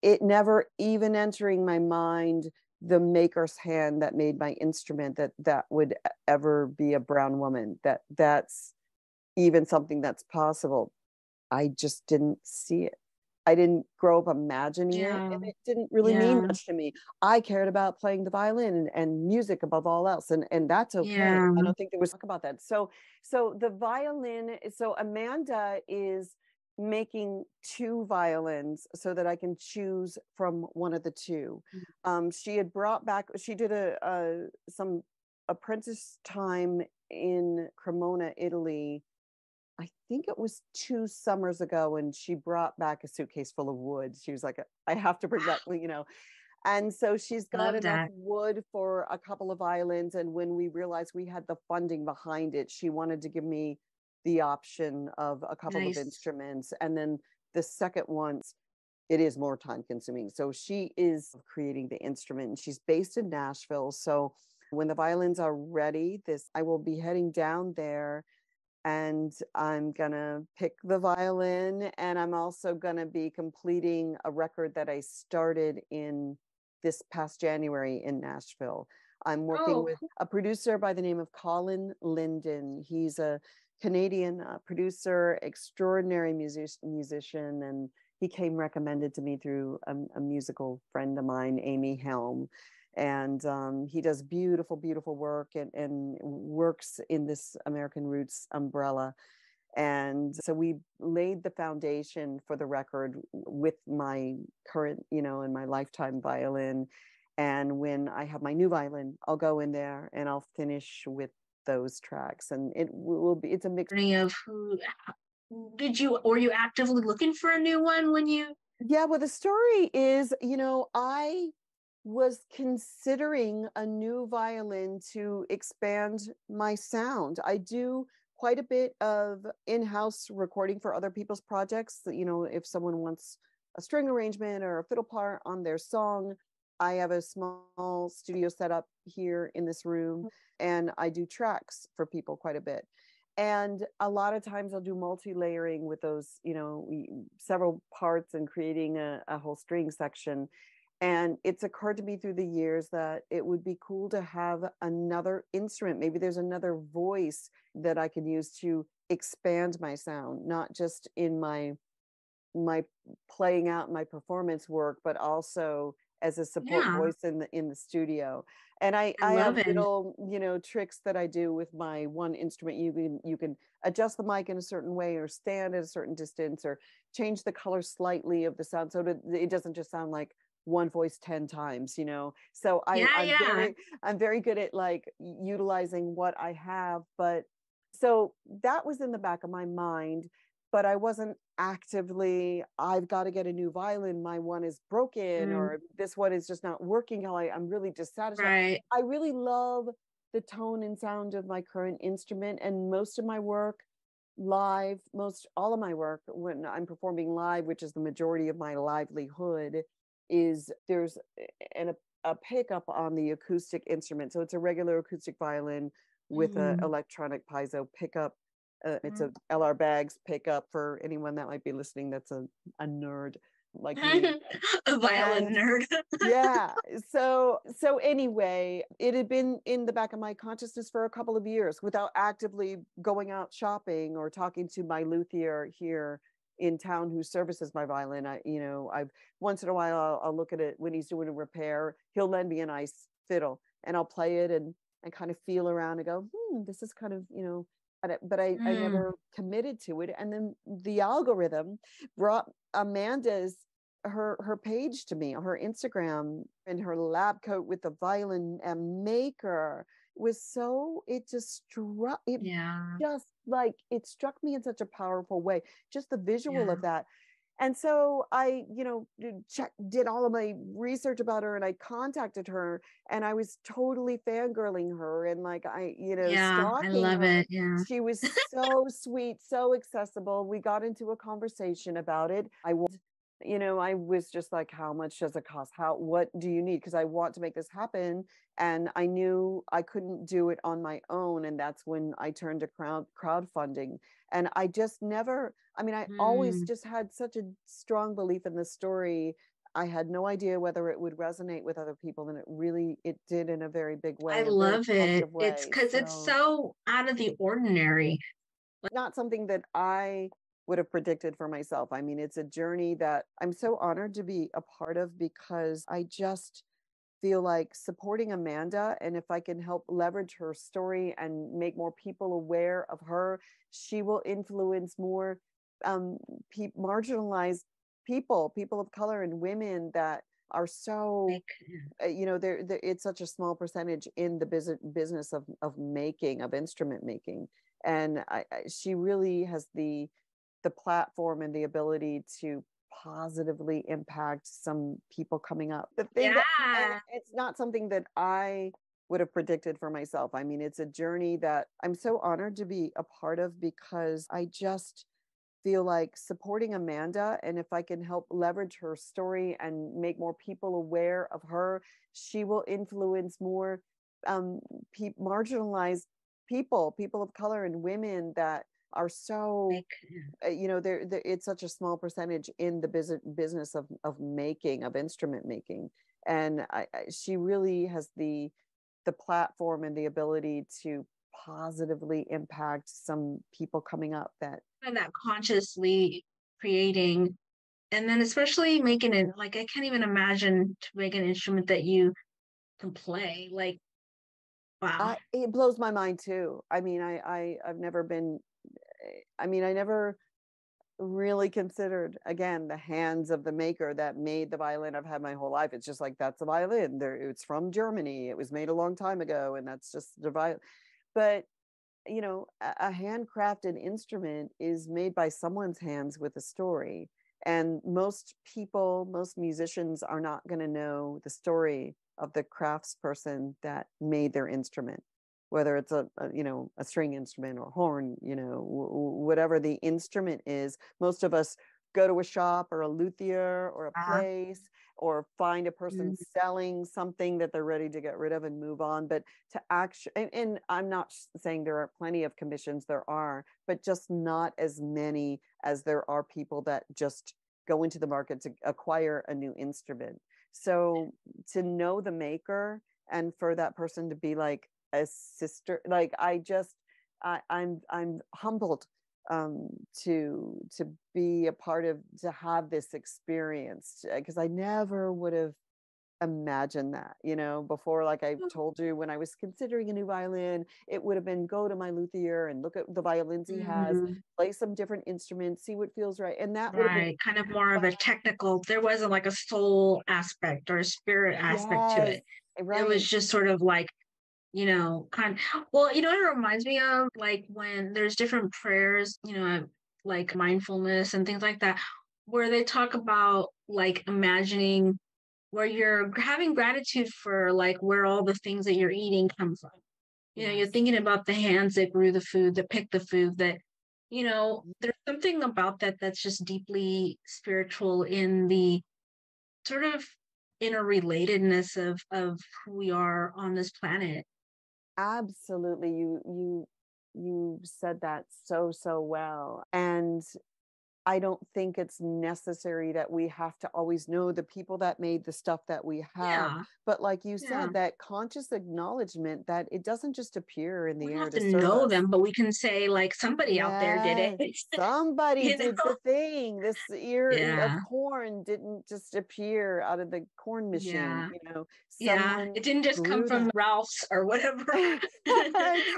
it never even entering my mind the maker's hand that made my instrument, that would ever be a brown woman, that's even something that's possible. I just didn't see it. I didn't grow up imagining it, Yeah. and it didn't really mean Yeah. much to me. I cared about playing the violin and music above all else, and that's okay. Yeah. I don't think there was talk about that. So the violin. So Amanda is making two violins so that I can choose from one of the two. She had brought back. She did some apprentice time in Cremona, Italy. I think it was 2 summers ago, and she brought back a suitcase full of wood. She was like, I have to bring that, you know. And so she's got Love enough that. wood for a couple of violins. And when we realized we had the funding behind it, she wanted to give me the option of a couple of Nice. instruments. And then the second one, it is more time consuming. So she is creating the instrument, and she's based in Nashville. So when the violins are ready, I will be heading down there, and I'm gonna pick the violin, and I'm also gonna be completing a record that I started in this past January in Nashville. I'm working Oh, with cool. a producer by the name of Colin Linden. He's a Canadian producer, extraordinary musician, and he came recommended to me through a musical friend of mine, Amy Helm. And he does beautiful, beautiful work, and works in this American Roots umbrella. And so we laid the foundation for the record with my current, and my lifetime violin. And when I have my new violin, I'll go in there and I'll finish with those tracks. And it's a mix. Of who were you actively looking for a new one when you? Yeah, well, the story is, I was considering a new violin to expand my sound. I do quite a bit of in-house recording for other people's projects. If someone wants a string arrangement or a fiddle part on their song, I have a small studio set up here in this room, and I do tracks for people quite a bit. And a lot of times I'll do multi-layering with those, several parts, and creating a whole string section. And it's occurred to me through the years that it would be cool to have another instrument. Maybe there's another voice that I can use to expand my sound, not just in my playing out my performance work, but also as a support Yeah, voice in the studio. And I I have love it. little, tricks that I do with my one instrument. You can adjust the mic in a certain way, or stand at a certain distance, or change the color slightly of the sound so that it doesn't just sound like one voice 10 times. So Yeah, yeah. I'm very good at like utilizing what I have. But so that was in the back of my mind, but I wasn't actively, I've got to get a new violin, my one is broken, Mm, or this one is just not working. I'm really dissatisfied. right. I really love the tone and sound of my current instrument, and most of my work live, most all of my work when I'm performing live, which is the majority of my livelihood, is there's a pickup on the acoustic instrument. So it's a regular acoustic violin with a Mm, electronic piezo pickup. It's mm. a LR Baggs pickup for anyone that might be listening that's a nerd like me. A violin And nerd. yeah, so anyway, it had been in the back of my consciousness for a couple of years without actively going out shopping or talking to my luthier here in town who services my violin. I've once in a while I'll look at it when he's doing a repair. He'll lend me a nice fiddle, and I'll play it and kind of feel around and go, this is kind of, but I Mm, never committed to it. And then the algorithm brought Amanda's her page to me, her Instagram, and her lab coat with the violin and maker was so, yeah. it struck me in such a powerful way, just the visual Yeah. of that. And so I, did all of my research about her, and I contacted her, and I was totally fangirling her, and like Yeah. I stalking love her. it. Yeah. She was so sweet, so accessible. We got into a conversation about it. I was just like, how much does it cost? What do you need? Because I want to make this happen. And I knew I couldn't do it on my own. And that's when I turned to crowdfunding. And I just never, I always Mm, just had such a strong belief in the story. I had no idea whether it would resonate with other people, and it did in a very big I way, a very love it. positive It's way. because it's So so out of the ordinary. not something that I would have predicted for myself. I mean, it's a journey that I'm so honored to be a part of because I just feel like supporting Amanda, and if I can help leverage her story and make more people aware of her, she will influence more um, marginalized people of color, and women that are so Like, it's such a small percentage in the business of making, of instrument making, and she really has the platform and the ability to positively impact some people coming up. The thing that, and yeah. it's not something that I would have predicted for myself. I mean, it's a journey that I'm so honored to be a part of because I just feel like supporting Amanda, and if I can help leverage her story and make more people aware of her, she will influence more um, marginalized people of color, and women that are so Like, it's such a small percentage in the business of making, of instrument making, and she really has the platform and the ability to positively impact some people coming up that that consciously creating, and then especially making it like I can't even imagine to make an instrument that you can play. Like, wow. it blows my mind too. I mean, I've never been. I mean, I never really considered again the hands of the maker that made the violin I've had my whole life. It's just like that's a violin. There, it's from Germany. It was made a long time ago, and that's just the violin. But a handcrafted instrument is made by someone's hands with a story. And most people, most musicians are not going to know the story of the craftsperson that made their instrument, whether it's a string instrument or horn, whatever the instrument is. Most of us go to a shop or a luthier or a Uh, place, or find a person mm, selling something that they're ready to get rid of and move on. But to actually, and I'm not saying there are plenty of commissions, there are, but just not as many as there are people that just go into the market to acquire a new instrument. So to know the maker, and for that person to be like a sister, like I'm humbled to be a part of, to have this experience, because I never would have imagined that, before. Like I told you, when I was considering a new violin, it would have been go to my luthier and look at the violins he has, mm, play some different instruments, see what feels right, and that would have been right. Kind of more of fun. a technical, there wasn't like a soul aspect or a spirit aspect to Yes, it. It was right. just sort of like, kind well, it reminds me of like when there's different prayers, like mindfulness and things like that, where they talk about like imagining where you're having gratitude for like where all the things that you're eating come from. You're Yes, thinking about the hands that grew the food, that picked the food, that, there's something about that that's just deeply spiritual in the sort of interrelatedness of who we are on this planet. absolutely. You said that so well. And I don't think it's necessary that we have to always know the people that made the stuff that we have. Yeah. But like you Yeah. said, that conscious acknowledgement that it doesn't just appear in We the don't air have to to serve know us. them, but we can say like somebody out there did it. Yes, somebody you know? did the thing. This ear of Yeah. corn didn't just appear out of the corn machine. Yeah. Yeah. Someone It didn't just come grew from that. Ralph's or whatever.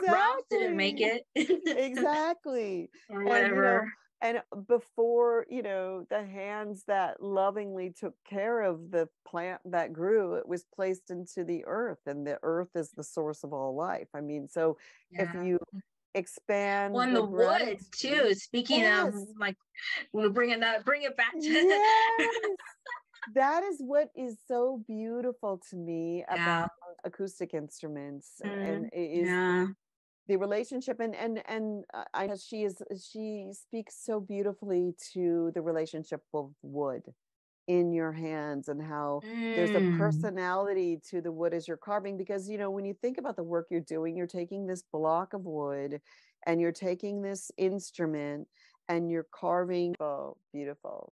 Ralph didn't make Exactly. it Exactly. or And whatever. and before, the hands that lovingly took care of the plant that grew, it was placed into the earth, and the earth is the source of all life. I mean, so if Yeah. you Well, expand and the the wood gratitude, too. Speaking of yes, like, we're bring it back to, yes, that is what is so beautiful to me yeah. about acoustic instruments, and Mm, it is yeah. the relationship. And I know she speaks so beautifully to the relationship of wood in your hands, and how there's a Mm, personality to the wood as you're carving, because when you think about the work you're doing, you're taking this block of wood and you're taking this instrument and you're carving. Oh, beautiful.